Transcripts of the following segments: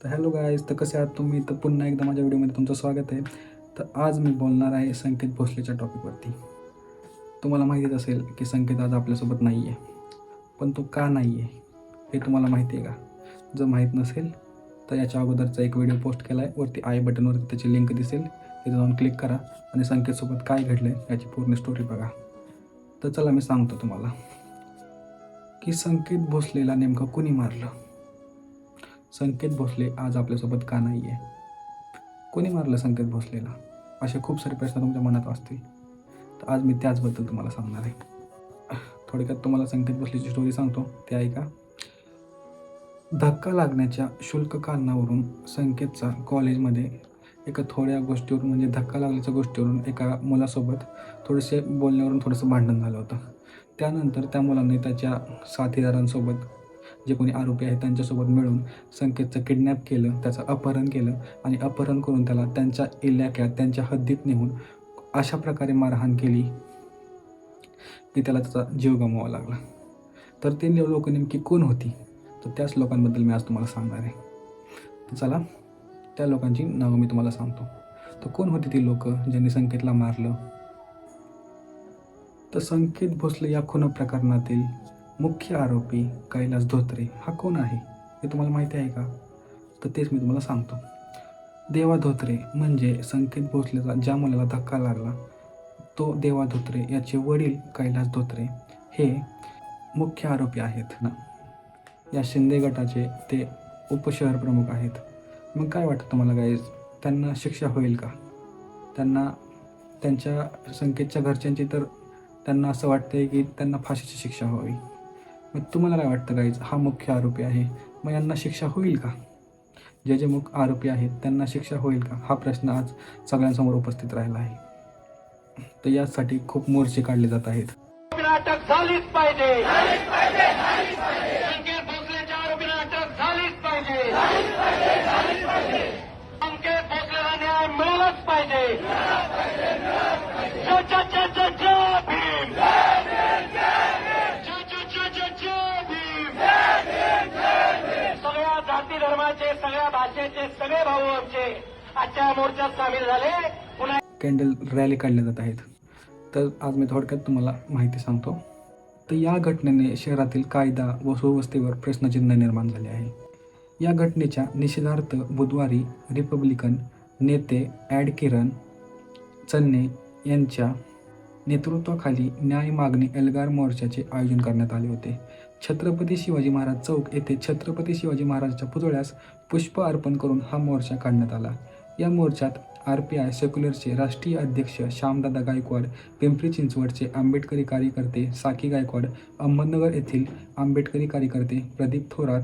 तर hello guys, तर कसे आहात तुम्ही? तर पुन्हा एकदा माझ्या व्हिडिओमध्ये तुमचं स्वागत आहे. तर आज मी बोलणार आहे संकेत भोसलेच्या टॉपिकवरती. तुम्हाला माहितीच असेल की संकेत आज आपल्यासोबत नाही आहे, पण तो का नाही आहे हे तुम्हाला माहिती आहे का? जर माहीत नसेल तर याच्या अगोदरचा एक व्हिडिओ पोस्ट केला आहे, वरती आय बटनवरती त्याची लिंक दिसेल, तिथे जाऊन क्लिक करा आणि संकेतसोबत काय घडलं आहे याची पूर्ण स्टोरी बघा. तर चला मी सांगतो तुम्हाला की संकेत भोसलेला नेमकं कुणी मारलं. संकेत भोसले आज आपल्यासोबत का नाही आहे? कोणी मारलं संकेत भोसलेला? असे खूप सारे प्रश्न तुमच्या मनात असतील. तर आज मी त्याचबद्दल तुम्हाला सांगणार आहे. थोडक्यात तुम्हाला संकेत भोसलेची स्टोरी सांगतो, ते ऐका. धक्का लागण्याच्या शुल्क कारणावरून संकेतचा कॉलेजमध्ये एका थोड्या गोष्टीवरून, म्हणजे धक्का लागल्याच्या गोष्टीवरून एका मुलासोबत थोडेसे बोलण्यावरून थोडंसं भांडण झालं होतं. त्यानंतर त्या मुलाने त्याच्या साथीदारांसोबत, जे कोणी आरोपी आहेत त्यांच्यासोबत मिळून संकेतचं किडनॅप केलं, त्याचं अपहरण केलं आणि अपहरण करून त्याला त्यांच्या इलाक्यात, त्यांच्या हद्दीत नेऊन अशा प्रकारे मारहाण केली की त्याला त्याचा जीव गमवावा लागला. तर ते लोक नेमकी कोण होती? तर त्याच लोकांबद्दल मी आज तुम्हाला सांगणार आहे. तर चला, त्या लोकांची नावं मी तुम्हाला सांगतो. तर कोण होती ती लोक ज्यांनी संकेतला मारलं? तर संकेत भोसले या खून प्रकरणातील मुख्य आरोपी कैलास धोत्रे हा कोण आहे हे तुम्हाला माहिती आहे का? तर तेच मी तुम्हाला सांगतो. देवा धोत्रे म्हणजे संकेत भोसलेचा ज्या मुलाला धक्का लागला तो देवा धोत्रे याचे वडील कैलास धोत्रे हे मुख्य आरोपी आहेत ना. या शिंदे गटाचे ते उपशहर प्रमुख आहेत. मग काय वाटतं तुम्हाला गाईज, त्यांना शिक्षा होईल का? त्यांना, त्यांच्या संकेतच्या घरच्यांची तर त्यांना असं वाटतंय की त्यांना फाशीची शिक्षा व्हावी. मग तुम्हाला काय वाटतं गाईज, हा मुख्य आरोपी आहे, मग यांना शिक्षा होईल का? जे मुख्य आरोपी आहेत त्यांना शिक्षा होईल का, हा प्रश्न आज सगळ्यांसमोर उपस्थित राहिला आहे. तर यासाठी खूप मोर्चे काढले जात आहेत. अटक झालीच पाहिजे, संकेत भोसलेच्या आरोपीला अटक झालीच पाहिजे, संकेत भोसलेला न्याय मिळालाच पाहिजे. जय भीम, जय भीम. सगळ्या जाती धर्माचे, सगळ्या भाषेचे सगळे भाऊ आमचे आजच्या मोर्चात सामील झाले. पुन्हा कॅन्डल रॅली काढल्या जात आहेत. तर आज मी थोडक्यात तुम्हाला माहिती सांगतो. तर या घटनेने शहरातील कायदा व सुव्यवस्थेवर प्रश्नचिन्ह निर्माण झाले आहे. या घटनेच्या निषेधार्थ बुधवारी रिपब्लिकन नेते ॲड किरण चन्ने यांच्या नेतृत्वाखाली न्याय मागणी एल्गार मोर्चाचे आयोजन करण्यात आले होते. छत्रपती शिवाजी महाराज चौक येथे छत्रपती शिवाजी महाराजांच्या पुतळ्यास पुष्प अर्पण करून हा मोर्चा काढण्यात आला. या मोर्चात RPI सेक्युलरचे राष्ट्रीय अध्यक्ष श्यामदादा गायकवाड, पिंपरी चिंचवडचे आंबेडकरी कार्यकर्ते साकी गायकवाड, अहमदनगर येथील आंबेडकरी कार्यकर्ते प्रदीप थोरात,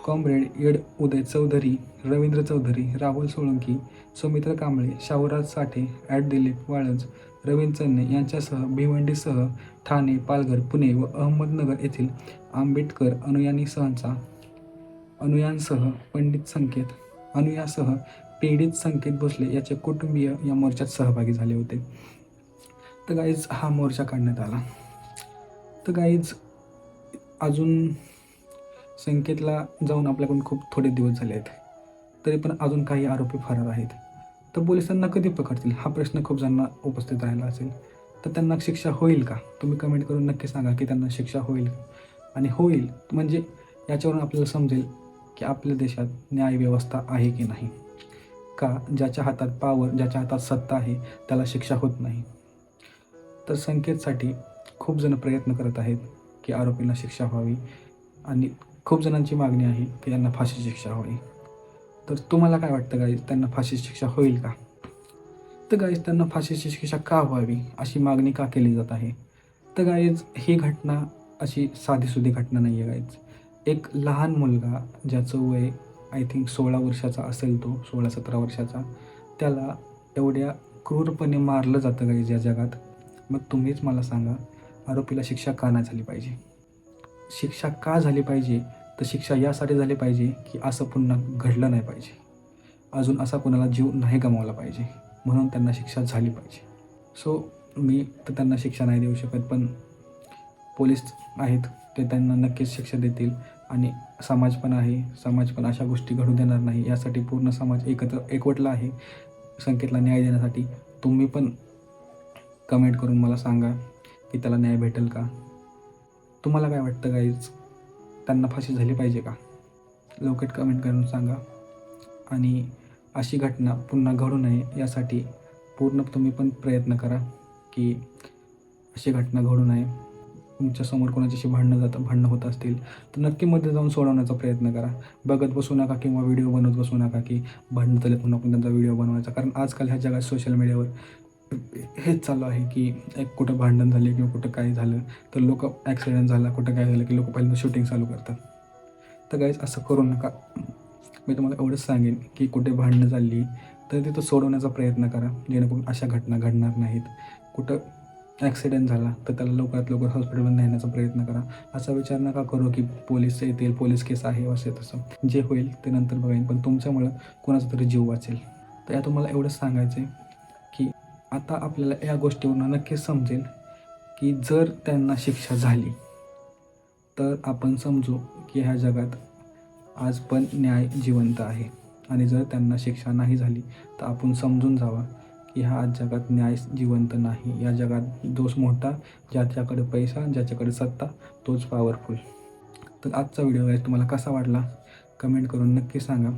कॉम्रेड एड उदय चौधरी, रवींद्र चौधरी, राहुल सोळंकी, सुमित्र कांबळे, शाहूराज साठे, ॲड दिलीप वाळंज, रवींद्र चन्ने यांच्यासह भिवंडीसह ठाणे, पालघर, पुणे व अहमदनगर येथील आंबेडकर अनुयायांसह पीडित संकेत भोसले याचे कुटुंबीय या मोर्चात सहभागी झाले होते. तर गाईज, हा मोर्चा काढण्यात आला. तर गाईज, अजून संकेतला जाऊन आपल्याकडून खूप थोडे दिवस झाले आहेत, तरी पण अजून काही आरोपी फरार आहेत. तर पोलिसांना कधी पकडतील हा प्रश्न खूप जणांना उपस्थित राहिला असेल. तर त्यांना शिक्षा होईल का? तुम्ही कमेंट करून नक्की सांगा की त्यांना शिक्षा होईल का, आणि होईल म्हणजे याच्यावरून आपल्याला समजेल की आपल्या देशात न्यायव्यवस्था आहे की नाही. का ज्याच्या हातात पावर, ज्याच्या हातात सत्ता आहे त्याला शिक्षा होत नाही. तर संकेतसाठी खूप जण प्रयत्न करत आहेत की आरोपींना शिक्षा व्हावी, आणि खूप जणांची मागणी आहे की त्यांना फाशीची शिक्षा व्हावी. तर तुम्हाला काय वाटतं गाईज, त्यांना फाशीची शिक्षा होईल का? तर गाईज, त्यांना फाशीची शिक्षा का व्हावी अशी मागणी का केली जात आहे? तर गाईज, ही घटना अशी साधीसुधी घटना नाही आहे गाईज. एक लहान मुलगा ज्याचं वय आय थिंक 16 वर्षाचा असेल, तो 16-17 वर्षाचा, त्याला एवढ्या क्रूरपणे मारलं जातं गाईज या जगात. मग तुम्हीच मला सांगा, आरोपीला शिक्षा का नाही झाली पाहिजे? शिक्षा का झाली पाहिजे? तर शिक्षा यासाठी झाली पाहिजे की असं पुन्हा घडलं नाही पाहिजे, अजून असा कोणाला जीव नाही गमावला पाहिजे, म्हणून त्यांना शिक्षा झाली पाहिजे. सो मी तर त्यांना शिक्षा नाही देऊ शकत, पण पोलीस आहेत ते त्यांना नक्कीच शिक्षा देतील. आणि समाज पण आहे. समाज पण अशा गोष्टी घडू देणार नाही. यासाठी पूर्ण समाज एकवटला आहे संकेतला न्याय देण्यासाठी. तुम्ही पण कमेंट करून मला सांगा की त्याला न्याय भेटेल का? तुम्हाला काय वाटतं गाईज? त्यांना फाशी झाली पाहिजे का? लवकर कमेंट करून सांगा. आणि अशी घटना पुन्हा घडू नये यासाठी पूर्ण तुम्ही पण प्रयत्न करा की अशी घटना घडू नये. तुमच्यासमोर कोणाच्याशी भांडणं होत असतील तर नक्की मध्ये जाऊन सोडवण्याचा प्रयत्न करा. बघत बसू नका किंवा व्हिडिओ बनवत बसू नका की भांडणं झालेत म्हणून आपण त्यांचा व्हिडिओ बनवायचा. कारण आजकाल ह्या जगात सोशल मीडियावर हेच चालू आहे की एक कुठं भांडण झाले किंवा कुठं काय झालं तर लोक ॲक्सिडेंट झाला, कुठं काय झालं की लोक पहिल्यांदा शूटिंग चालू करतात. तर गाईज असं करू नका. मी तुम्हाला एवढंच सांगेन की कुठे भांडणं झाली तर तिथं सोडवण्याचा प्रयत्न करा, जेणेकरून अशा घटना घडणार नाहीत. कुठं ॲक्सिडेंट झाला तर त्याला लवकरात लवकर हॉस्पिटलमध्ये नेण्याचा प्रयत्न करा. असा विचार नका करू की पोलीस येतील, पोलीस केस आहे असे तसं. जे होईल ते नंतर बघेन, पण तुमच्यामुळं कोणाचा तरी जीव वाचेल. तर या तुम्हाला एवढंच सांगायचं आहे की आता आपल्याला या गोष्टीवरून नक्कीच समजेल की जर त्यांना शिक्षा झाली तर आपण समजू की ह्या जगात आज पण न्याय जिवंत आहे. आणि जर त्यांना शिक्षा नाही झाली तर आपण समजून जावा की ह्या आज जगात न्याय जिवंत नाही. या जगात दोष मोठा, ज्याच्याकडे पैसा, ज्याच्याकडे सत्ता तोच पॉवरफुल. तर आजचा व्हिडिओ आहे तुम्हाला कसा वाटला कमेंट करून नक्की सांगा.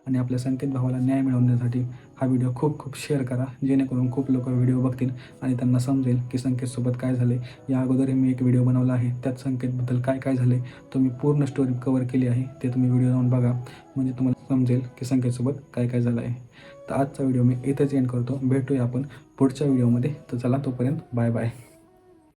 आणि आपल्या संकेत भावाला न्याय मिळवण्यासाठी हा व्हिडिओ खूप खूप शेअर करा, जेणेकरून खूप लोक व्हिडिओ बघतील आणि त्यांना समजेल की संकेतसोबत काय झाले. या अगोदरही मी एक व्हिडिओ बनवला आहे, त्यात संकेतबद्दल काय काय झाले तो मी पूर्ण स्टोरी कवर केली आहे. ते तुम्ही व्हिडिओ जाऊन बघा, म्हणजे तुम्हाला समजेल की संकेतसोबत काय काय झालं आहे. तर आजचा व्हिडिओ मी इथेच एंड करतो. भेटूया आपण पुढच्या व्हिडिओमध्ये. तर चला, तोपर्यंत बाय बाय.